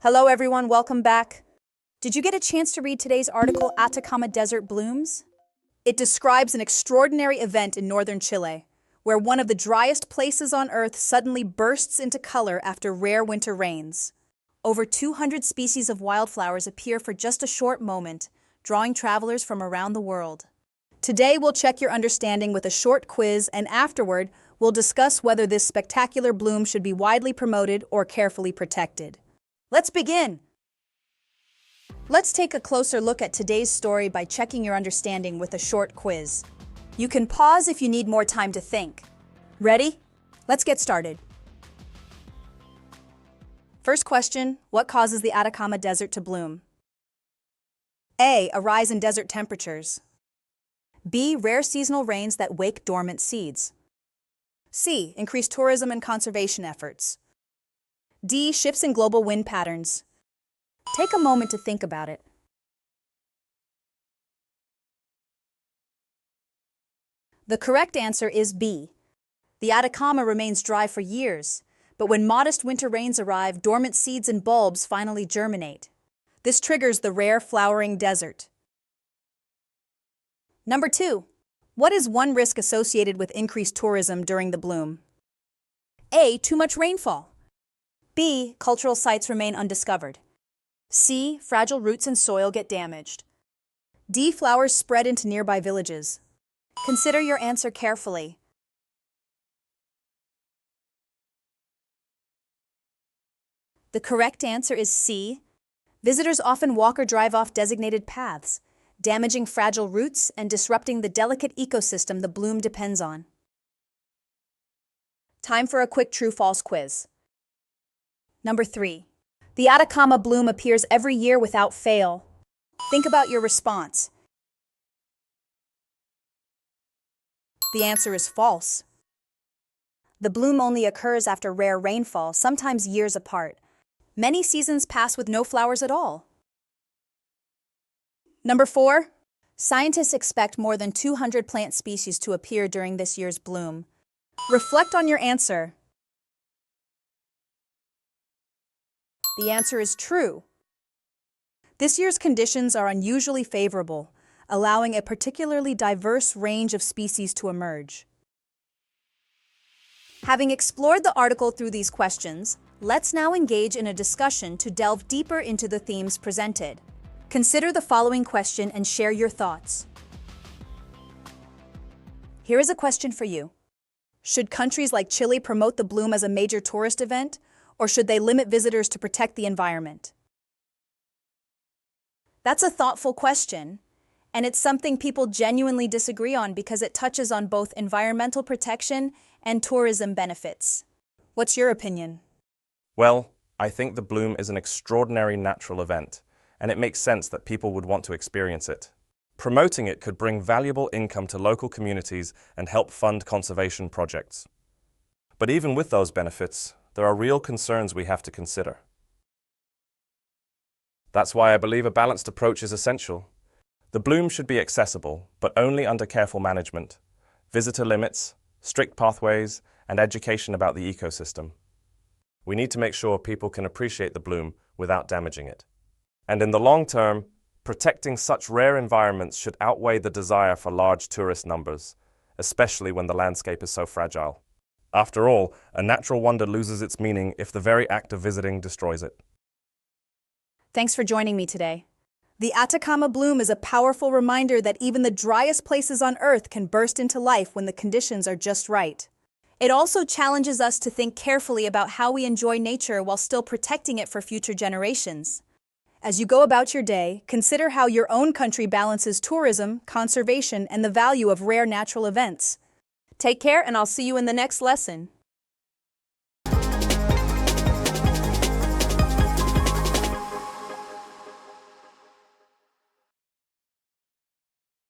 Hello everyone, welcome back. Did you get a chance to read today's article, Atacama Desert Blooms? It describes an extraordinary event in northern Chile, where one of the driest places on Earth suddenly bursts into color after rare winter rains. Over 200 species of wildflowers appear for just a short moment, drawing travelers from around the world. Today we'll check your understanding with a short quiz, and afterward, we'll discuss whether this spectacular bloom should be widely promoted or carefully protected. Let's begin! Let's take a closer look at today's story by checking your understanding with a short quiz. You can pause if you need more time to think. Ready? Let's get started. First question, what causes the Atacama Desert to bloom? A. A rise in desert temperatures. B. Rare seasonal rains that wake dormant seeds. C. Increased tourism and conservation efforts. D. Shifts in global wind patterns. Take a moment to think about it. The correct answer is B. The Atacama remains dry for years, but when modest winter rains arrive, dormant seeds and bulbs finally germinate. This triggers the rare flowering desert. Number 2. What is one risk associated with increased tourism during the bloom? A. Too much rainfall. B. Cultural sites remain undiscovered. C. Fragile roots and soil get damaged. D. Flowers spread into nearby villages. Consider your answer carefully. The correct answer is C. Visitors often walk or drive off designated paths, damaging fragile roots and disrupting the delicate ecosystem the bloom depends on. Time for a quick true-false quiz. Number 3. The Atacama bloom appears every year without fail. Think about your response. The answer is false. The bloom only occurs after rare rainfall, sometimes years apart. Many seasons pass with no flowers at all. Number 4. Scientists expect more than 200 plant species to appear during this year's bloom. Reflect on your answer. The answer is true. This year's conditions are unusually favorable, allowing a particularly diverse range of species to emerge. Having explored the article through these questions, let's now engage in a discussion to delve deeper into the themes presented. Consider the following question and share your thoughts. Here is a question for you. Should countries like Chile promote the bloom as a major tourist event, or should they limit visitors to protect the environment? That's a thoughtful question, and it's something people genuinely disagree on because it touches on both environmental protection and tourism benefits. What's your opinion? Well, I think the bloom is an extraordinary natural event, and it makes sense that people would want to experience it. Promoting it could bring valuable income to local communities and help fund conservation projects. But even with those benefits, there are real concerns we have to consider. That's why I believe a balanced approach is essential. The bloom should be accessible, but only under careful management, visitor limits, strict pathways, and education about the ecosystem. We need to make sure people can appreciate the bloom without damaging it. And in the long term, protecting such rare environments should outweigh the desire for large tourist numbers, especially when the landscape is so fragile. After all, a natural wonder loses its meaning if the very act of visiting destroys it. Thanks for joining me today. The Atacama bloom is a powerful reminder that even the driest places on Earth can burst into life when the conditions are just right. It also challenges us to think carefully about how we enjoy nature while still protecting it for future generations. As you go about your day, consider how your own country balances tourism, conservation, and the value of rare natural events. Take care, and I'll see you in the next lesson.